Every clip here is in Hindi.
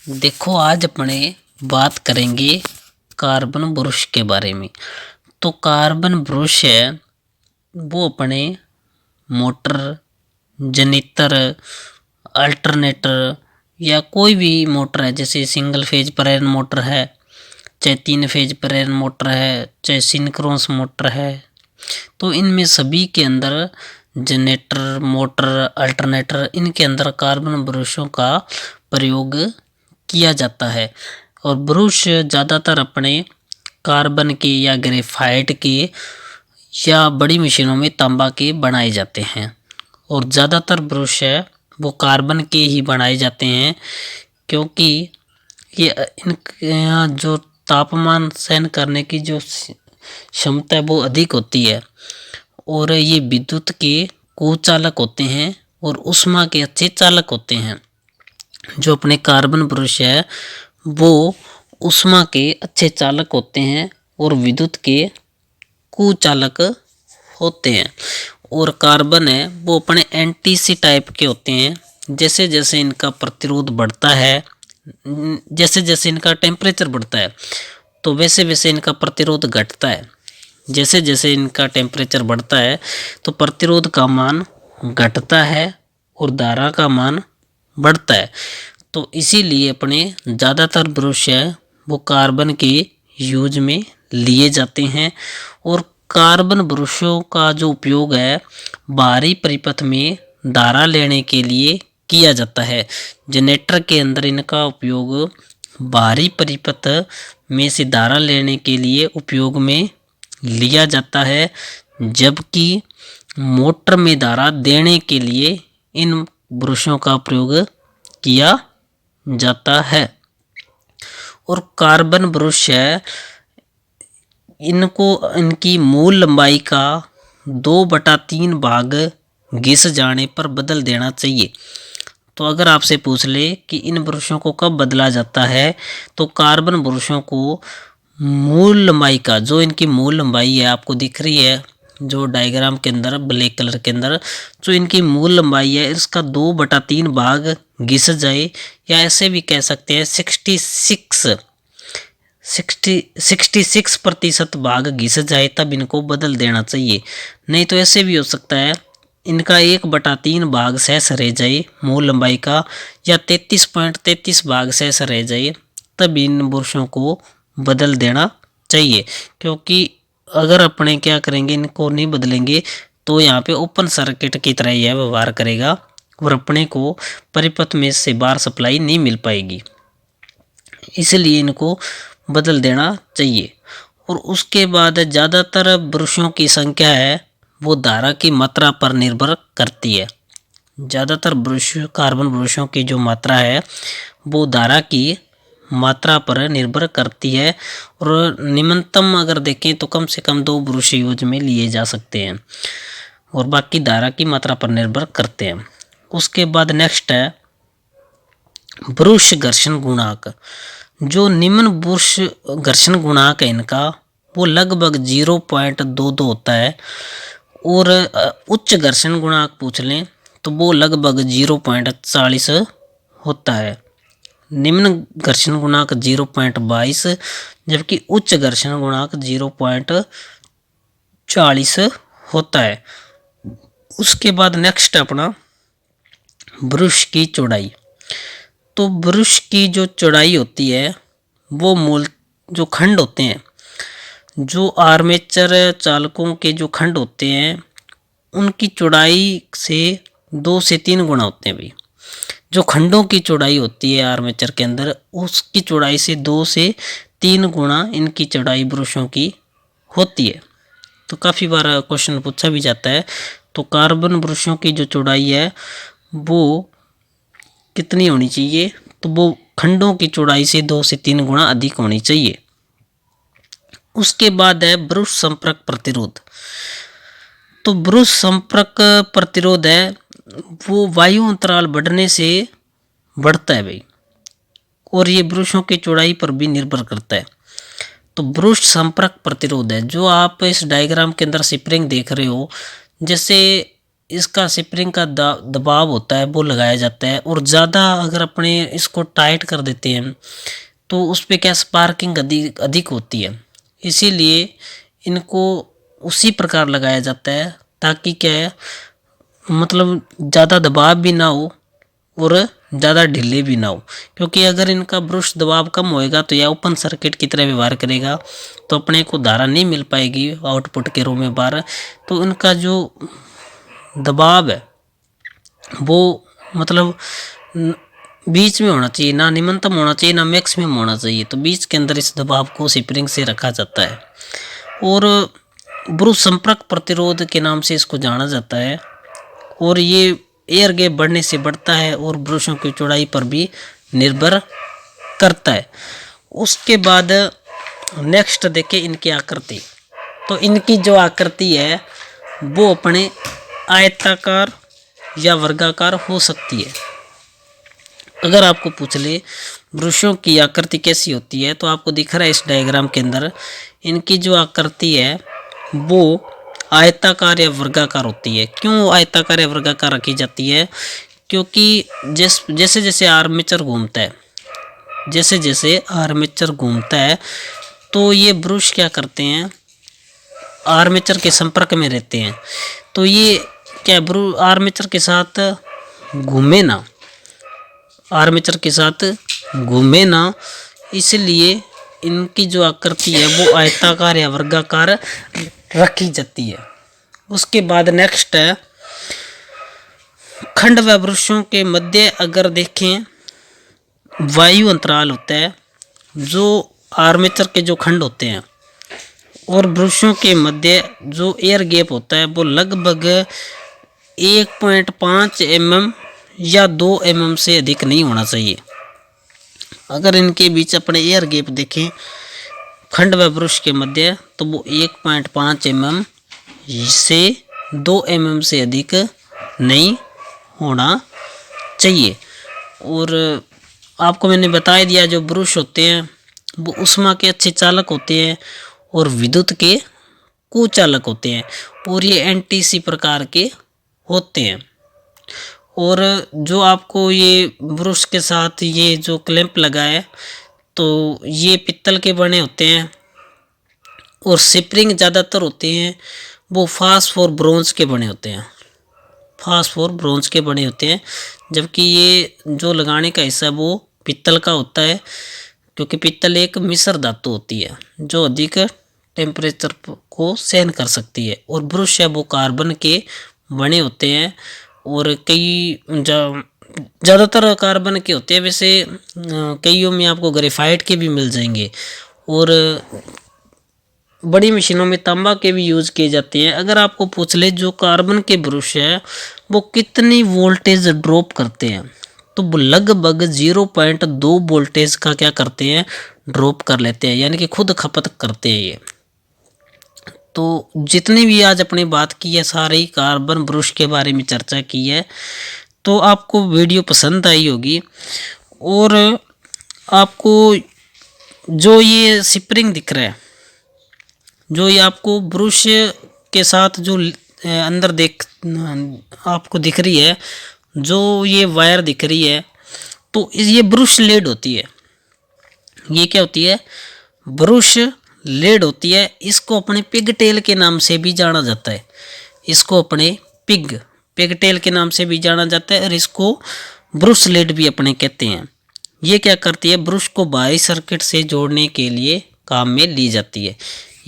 देखो आज अपने बात करेंगे कार्बन ब्रश के बारे में। तो कार्बन ब्रश है वो अपने मोटर, जनरेटर, अल्टरनेटर या कोई भी मोटर है, जैसे सिंगल फेज प्रेरण मोटर है, चाहे 3 फेज प्रेरण मोटर है, चाहे सिंक्रोनस मोटर है, तो इनमें सभी के अंदर जनरेटर, मोटर, अल्टरनेटर, इनके अंदर कार्बन ब्रशों का प्रयोग किया जाता है। और ब्रश ज़्यादातर अपने कार्बन के या ग्रेफाइट के या बड़ी मशीनों में तांबा के बनाए जाते हैं। और ज़्यादातर ब्रश है वो कार्बन के ही बनाए जाते हैं, क्योंकि ये इनके जो तापमान सहन करने की जो क्षमता है वो अधिक होती है, और ये विद्युत के कुचालक होते हैं और ऊष्मा के अच्छे चालक होते हैं। जो अपने कार्बन ब्रश है वो ऊष्मा के अच्छे चालक होते हैं और विद्युत के कुचालक होते हैं। और कार्बन है वो अपने एंटीसी टाइप के होते हैं। जैसे जैसे इनका प्रतिरोध बढ़ता है, जैसे जैसे इनका टेम्परेचर बढ़ता है, तो वैसे वैसे इनका प्रतिरोध घटता है। जैसे जैसे इनका टेम्परेचर बढ़ता है तो प्रतिरोध का मान घटता है और धारा का मान बढ़ता है। तो इसीलिए अपने ज़्यादातर ब्रश है वो कार्बन के यूज में लिए जाते हैं। और कार्बन ब्रशों का जो उपयोग है बाहरी परिपथ में धारा लेने के लिए किया जाता है। जनरेटर के अंदर इनका उपयोग बाहरी परिपथ में से धारा लेने के लिए उपयोग में लिया जाता है, जबकि मोटर में धारा देने के लिए इन ब्रशों का प्रयोग किया जाता है। और कार्बन ब्रश है इनको इनकी मूल लंबाई का 2/3 भाग घिस जाने पर बदल देना चाहिए। तो अगर आपसे पूछ ले कि इन ब्रशों को कब बदला जाता है, तो कार्बन ब्रशों को मूल लंबाई का, जो इनकी मूल लंबाई है आपको दिख रही है जो डायग्राम के अंदर ब्लैक कलर के अंदर, जो इनकी मूल लंबाई है इसका 2/3 भाग घिस जाए, या ऐसे भी कह सकते हैं 66% भाग घिस जाए, तब इनको बदल देना चाहिए। नहीं तो ऐसे भी हो सकता है इनका 1/3 भाग शेष रह जाए मूल लंबाई का, या 33.33 भाग शेष रह जाए, तब इन ब्रशों को बदल देना चाहिए। क्योंकि अगर अपने क्या करेंगे, इनको नहीं बदलेंगे तो यहाँ पे ओपन सर्किट की तरह यह व्यवहार करेगा और अपने को परिपथ में से बाहर सप्लाई नहीं मिल पाएगी। इसलिए इनको बदल देना चाहिए। और उसके बाद ज़्यादातर ब्रशों की संख्या है वो धारा की मात्रा पर निर्भर करती है। ज़्यादातर ब्रश, कार्बन ब्रशों की जो मात्रा है वो धारा की मात्रा पर निर्भर करती है। और निम्नतम अगर देखें तो कम से कम 2 ब्रश यूज में लिए जा सकते हैं, और बाकी धारा की मात्रा पर निर्भर करते हैं। उसके बाद नेक्स्ट है ब्रश घर्षण गुणांक। जो निम्न ब्रश घर्षण गुणांक है इनका वो लगभग 0.22 होता है। और उच्च घर्षण गुणांक पूछ लें तो वो लगभग 0.40 होता है। निम्न घर्षण गुणांक 0.22, जबकि उच्च घर्षण गुणांक 0.40 होता है। उसके बाद नेक्स्ट अपना ब्रश की चौड़ाई। तो ब्रश की जो चौड़ाई होती है वो मूल जो खंड होते हैं, जो आर्मेचर चालकों के जो खंड होते हैं उनकी चौड़ाई से 2 से 3 गुना होते हैं भाई। जो खंडों की चौड़ाई होती है आर्मेचर के अंदर उसकी चौड़ाई से 2 से 3 गुना इनकी चौड़ाई ब्रशों की होती है। तो काफ़ी बार क्वेश्चन पूछा भी जाता है। तो कार्बन ब्रशों की जो चौड़ाई है वो कितनी होनी चाहिए, तो वो खंडों की चौड़ाई से 2 से 3 गुना अधिक होनी चाहिए। उसके बाद है ब्रश संपर्क प्रतिरोध। तो ब्रश संपर्क प्रतिरोध है वो वायु अंतराल बढ़ने से बढ़ता है भाई, और ये ब्रशों की चौड़ाई पर भी निर्भर करता है। तो ब्रश संपर्क प्रतिरोध है जो आप इस डायग्राम के अंदर स्प्रिंग देख रहे हो, जैसे इसका स्प्रिंग का दबाव होता है वो लगाया जाता है। और ज़्यादा अगर अपने इसको टाइट कर देते हैं तो उस पर क्या स्पार्किंग अधिक होती है, इसीलिए इनको उसी प्रकार लगाया जाता है ताकि क्या है मतलब ज़्यादा दबाव भी ना हो और ज़्यादा ढीले भी ना हो। क्योंकि अगर इनका ब्रश दबाव कम होएगा तो यह ओपन सर्किट की तरह व्यवहार करेगा, तो अपने को धारा नहीं मिल पाएगी आउटपुट के रूप में बाहर। तो इनका जो दबाव है वो मतलब बीच में होना चाहिए, ना न्यूनतम होना चाहिए ना मैक्सिमम होना चाहिए। तो बीच के अंदर इस दबाव को स्प्रिंग से रखा जाता है। और ब्रश संपर्क प्रतिरोध के नाम से इसको जाना जाता है। और ये एयर गैप बढ़ने से बढ़ता है और ब्रशों की चौड़ाई पर भी निर्भर करता है। उसके बाद नेक्स्ट देखें इनकी आकृति। तो इनकी जो आकृति है वो अपने आयताकार या वर्गाकार हो सकती है। अगर आपको पूछ ले ब्रशों की आकृति कैसी होती है तो आपको दिख रहा है इस डायग्राम के अंदर इनकी जो आकृति है वो आयताकार या वर्गाकार होती है। क्यों आयताकार या वर्गाकार रखी जाती है? क्योंकि जैसे जैसे आर्मेचर घूमता है, जैसे जैसे आर्मेचर घूमता है तो ये ब्रश क्या करते हैं, आर्मेचर के संपर्क में रहते हैं। तो ये क्या आर्मेचर के साथ घूमे ना, आर्मेचर के साथ घूमे ना, इसलिए इनकी जो आकृति है वो आयताकार या वर्गाकार रखी जाती है। उसके बाद नेक्स्ट है खंड व ब्रशों के मध्य अगर देखें वायु अंतराल होता है, जो आर्मेचर के जो खंड होते हैं और ब्रशों के मध्य जो एयर गैप होता है वो लगभग 1.5 mm या 2 mm से अधिक नहीं होना चाहिए। अगर इनके बीच अपने एयर गैप देखें खंड व ब्रश के मध्य तो वो 1.5 mm से 2 mm से अधिक नहीं होना चाहिए। और आपको मैंने बता दिया जो ब्रश होते हैं वो ऊष्मा के अच्छे चालक होते हैं और विद्युत के कुचालक होते हैं और ये एनटीसी प्रकार के होते हैं। और जो आपको ये ब्रश के साथ ये जो क्लैंप लगा है तो ये पित्तल के बने होते हैं और स्प्रिंग ज़्यादातर होते हैं वो फास्फोर ब्रोंज के बने होते हैं, फास्फोर ब्रोंज के बने होते हैं। जबकि ये जो लगाने का हिस्सा वो पित्तल का होता है, क्योंकि पित्तल एक मिश्र धातु होती है जो अधिक टेम्परेचर को सहन कर सकती है। और ब्रश है वो कार्बन के बने होते हैं और कई ज़्यादातर कार्बन के होते हैं, वैसे कईयों में आपको ग्रेफाइट के भी मिल जाएंगे और बड़ी मशीनों में तांबा के भी यूज़ किए जाते हैं। अगर आपको पूछ ले जो कार्बन के ब्रश है वो कितनी वोल्टेज ड्रॉप करते हैं तो वो लगभग 0.2 वोल्टेज का क्या करते हैं, ड्रॉप कर लेते हैं, यानी कि खुद खपत करते हैं ये। तो जितनी भी आज अपनी बात की है सारी कार्बन ब्रश के बारे में चर्चा की है, तो आपको वीडियो पसंद आई होगी। और आपको जो ये स्प्रिंग दिख रहा है, जो ये आपको ब्रश के साथ जो अंदर आपको दिख रही है, जो ये वायर दिख रही है, तो ये ब्रश लेड होती है। ये क्या होती है? ब्रश लेड होती है। इसको अपने पिगटेल के नाम से भी जाना जाता है, इसको अपने पिगटेल के नाम से भी जाना जाता है और इसको ब्रश लेड भी अपने कहते हैं। ये क्या करती है? ब्रश को बाहरी सर्किट से जोड़ने के लिए काम में ली जाती है।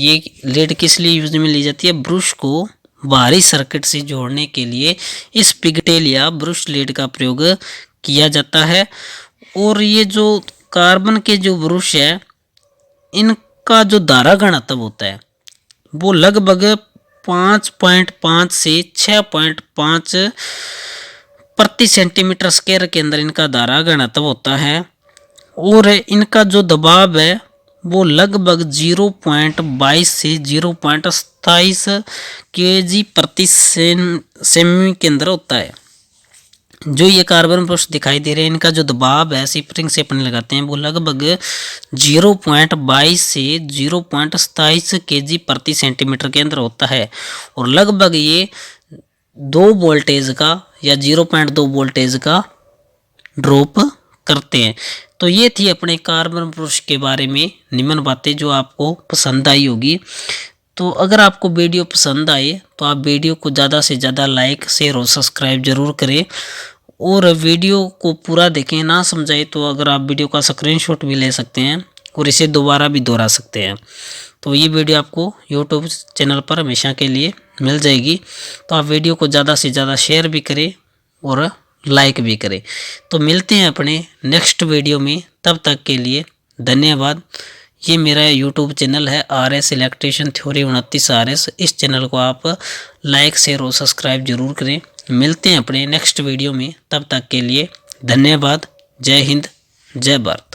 ये लेड किस लिए यूज में ली जाती है? ब्रश को बाहरी सर्किट से जोड़ने के लिए इस पिगटेल या ब्रश लेड का प्रयोग किया जाता है। और ये जो कार्बन के जो ब्रश है इनका जो धारा घनत्व होता है वो लगभग 5.5 से 6.5 प्रति सेंटीमीटर स्क्वायर के अंदर इनका धारा घनत्व होता है। और इनका जो दबाव है वो लगभग 0.22 से 0.27 kg प्रति सेमी के अंदर होता है। जो ये कार्बन ब्रश दिखाई दे रहे हैं इनका जो दबाव है स्प्रिंग से अपने लगाते हैं वो लगभग 0.22 से 0.27 kg प्रति सेंटीमीटर के अंदर होता है। और लगभग ये 2 वोल्टेज का या 0.2 वोल्टेज का ड्रॉप करते हैं। तो ये थी अपने कार्बन ब्रश के बारे में निम्न बातें जो आपको पसंद आई होगी। तो अगर आपको वीडियो पसंद आए तो आप वीडियो को ज़्यादा से ज़्यादा लाइक, शेयर और सब्सक्राइब जरूर करें और वीडियो को पूरा देखें। ना समझाए तो अगर आप वीडियो का स्क्रीनशॉट भी ले सकते हैं और इसे दोबारा भी दोहरा सकते हैं। तो ये वीडियो आपको यूट्यूब चैनल पर हमेशा के लिए मिल जाएगी। तो आप वीडियो को ज़्यादा से ज़्यादा शेयर भी करें और लाइक भी करें। तो मिलते हैं अपने नेक्स्ट वीडियो में, तब तक के लिए धन्यवाद। ये मेरा यूट्यूब चैनल है RS इलेक्ट्रिशियन थ्योरी 29 RS। इस चैनल को आप लाइक, शेयर और सब्सक्राइब जरूर करें। मिलते हैं अपने नेक्स्ट वीडियो में, तब तक के लिए धन्यवाद। जय हिंद, जय भारत।